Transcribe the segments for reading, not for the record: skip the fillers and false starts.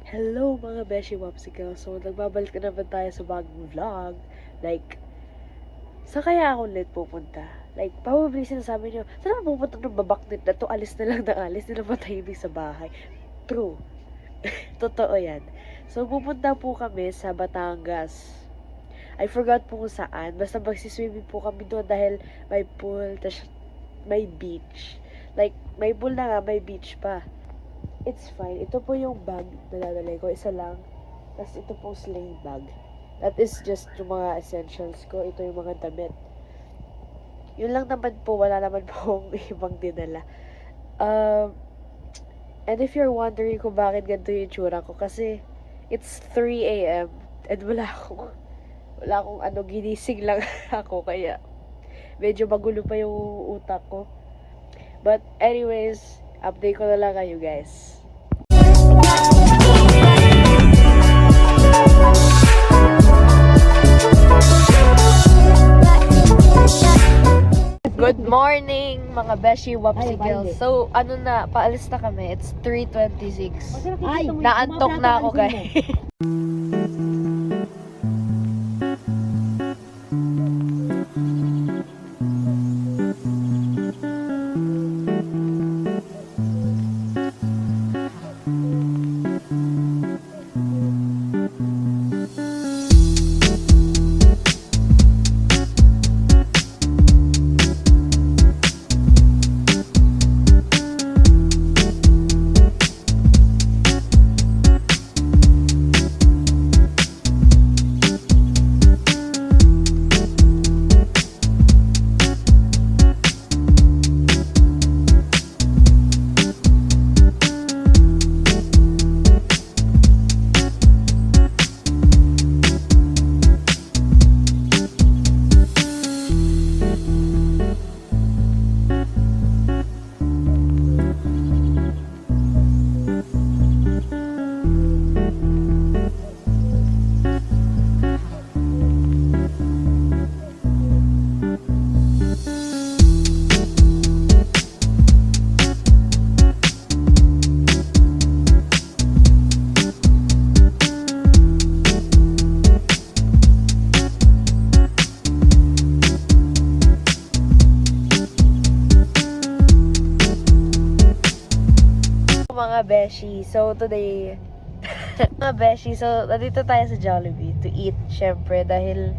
Hello mga Beshi Wapsicle. So, nagbabalik na naman tayo sa bagong vlog. Like, saan kaya ako ulit pupunta? Like, probably sinasabi nyo, saan ako pupunta ng babaknit na to? Alis na lang ng alis, hindi na matahimik sa bahay. True. Totoo yan. So, pupunta po kami sa Batangas. I forgot po kung saan. Basta magsiswimming po kami doon dahil may pool, tas may beach. Like, may pool na nga, may beach pa. It's fine. Ito po yung bag na dadalhin ko. Isa lang. Tapos ito po sling bag. That is just yung mga essentials ko. Ito yung mga damit. Yun lang naman po. Wala naman pong ibang dinala. And if you're wondering kung bakit ganito yung itsura ko, kasi it's 3 a.m. and wala akong ginising lang ako. Kaya medyo magulo pa yung utak ko. But anyways, update ko na lang kayo guys. Good morning mga Beshi Wapsicle. So, paalis na kami. It's 3:26. Naantok na ako guys. Mga Beshi, so today mga Beshi, so nandito tayo sa Jollibee to eat, syempre dahil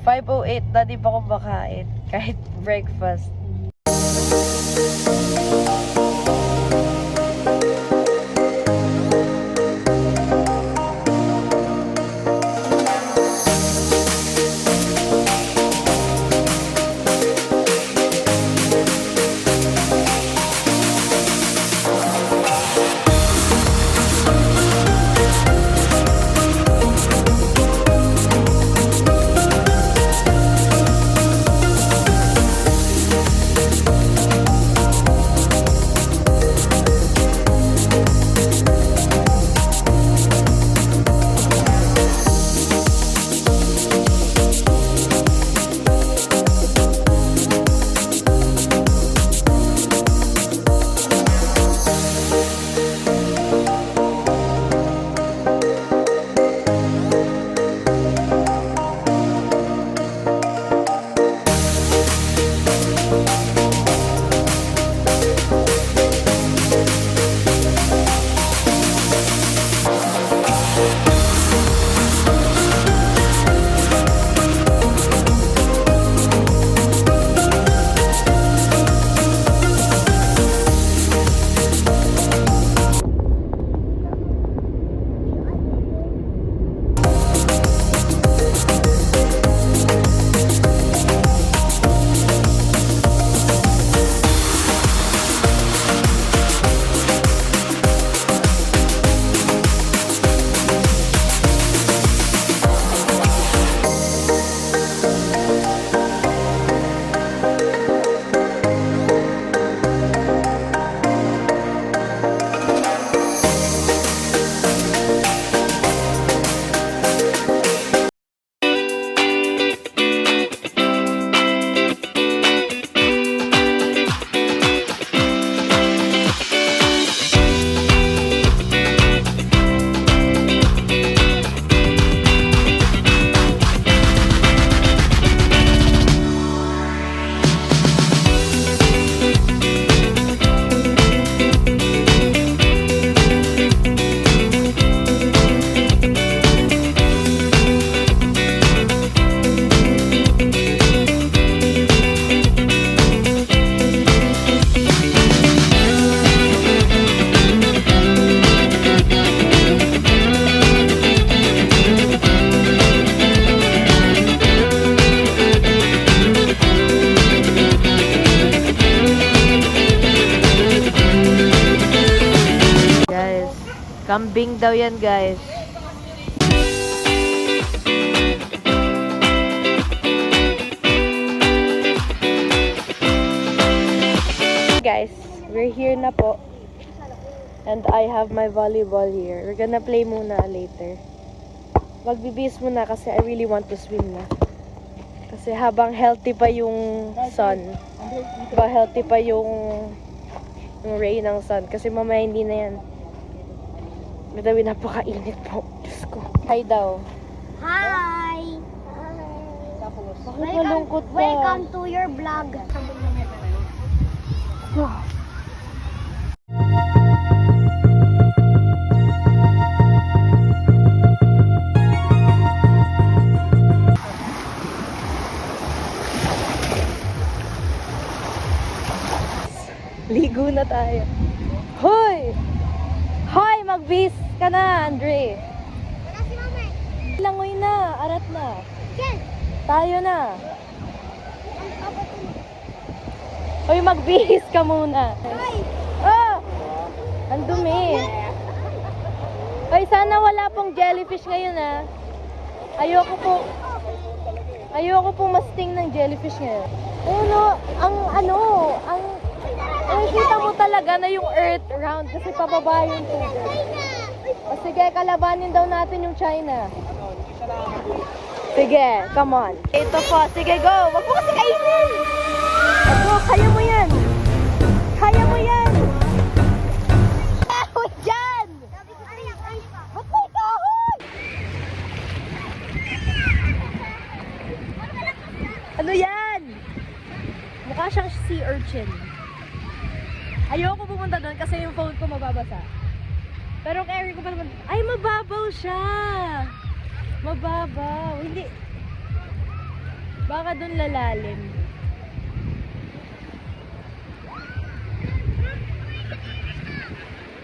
5:08 na di pa kumakain kahit breakfast. Galing daw yan, guys. Guys, we're here na po. And I have my volleyball here. We're gonna play muna later. Magbibihis muna kasi I really want to swim na. Kasi habang healthy pa yung sun, healthy pa yung ray ng sun. Kasi mamaya hindi na yan. Madami napakainit po. Diyos ko. Hi daw. Hi! Bakit malungkot ka? Welcome to your vlog. Ligo na tayo. Hoy! Hoy! Magbis ka na, Andre. Wala si mama. Langoy na. Arat na. Ken! Tayo na. Hoy, magbihis ka muna. Hi! Oh! Ang dumi. Hoy, sana wala pong jellyfish ngayon, ha. Ayoko po masting ng jellyfish ngayon. Nakikita mo talaga na yung earth round kasi pababa yung tubig. O sige, kalabanin daw natin yung China. Sige, come on. Ito po, sige go. Wag mo kasi kainin. Go, kaya mo yan. Kaya mo yan. Kahoy dyan! Ba't may kahoy? Ano yan? Mukha siyang sea urchin. Ayoko pumunta doon kasi yung phone ko mababasa. Pero carry ko pa naman. Ay, mababaw siya! Mababaw. Hindi. Baka doon lalalim.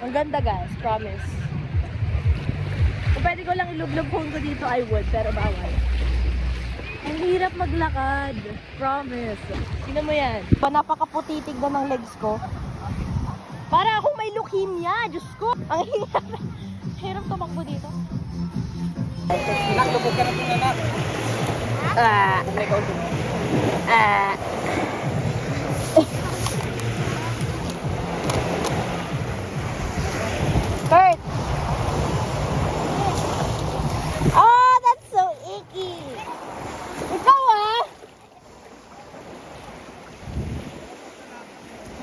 Ang ganda, guys. Promise. Kung pwede ko lang ilublob phone ko dito, I would. Pero bawal. Ang hirap maglakad. Promise. Tingnan mo yan. Napakaputitig na ng legs ko. Para akong may leukemia. Diyos ko. Ang hirap. Hirap tumakbo dito. Naglubog ka na po na natin. Kurt! Oh, that's so icky! Ikaw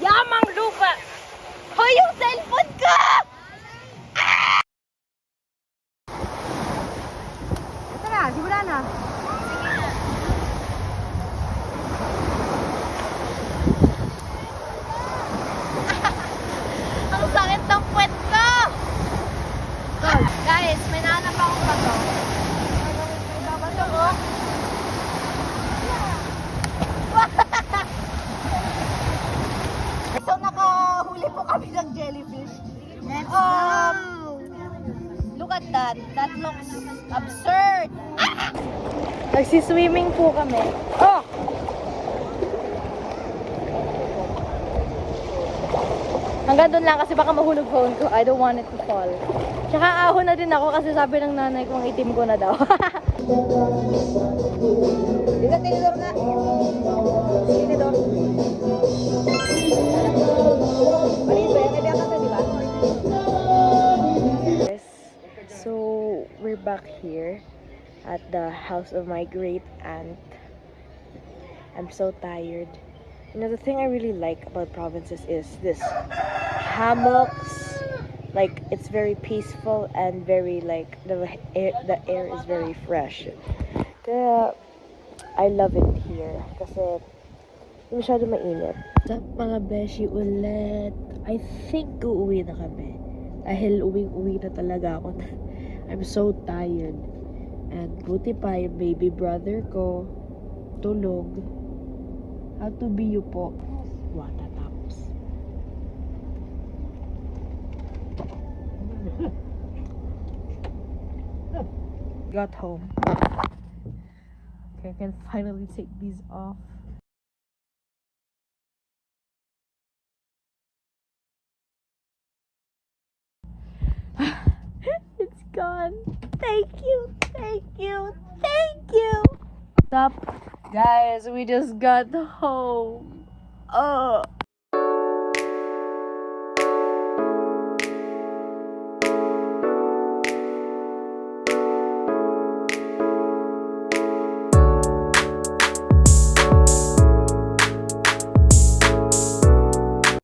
Yamang lupa! Hoy, yung cellphone ko! Ito na, simula na. Ang sakit ng puwet ko! Guys, may nahanap akong bato. May babato ko. So, nakahuli po kami ng jellyfish. Let's go! Look at that. That looks absurd. Nagsiswimming po kami. Oh! Hanggang doon lang kasi baka mahulog phone ko. I don't want it to fall. Tsaka ahon na din ako kasi sabi ng nanay ko ang itim ko na daw. Dito, tinidor nga. Tinidor. So, we're back here at the house of my great aunt. I'm so tired. You know, the thing I really like about provinces is this hammocks. Like, it's very peaceful and very, like, the air is very fresh. Kaya, I love it here. Kasi, hindi masyado mainit. Sa mga beshi ulit. I think uuwi na kami. Dahil uwi na talaga ako. I'm so tired. And buti pa yung baby brother ko tulog. How to be you po. Wata tapos. Got home. Okay, I can finally take these off. God. Thank you. Thank you. Thank you. What's up? Guys, we just got home.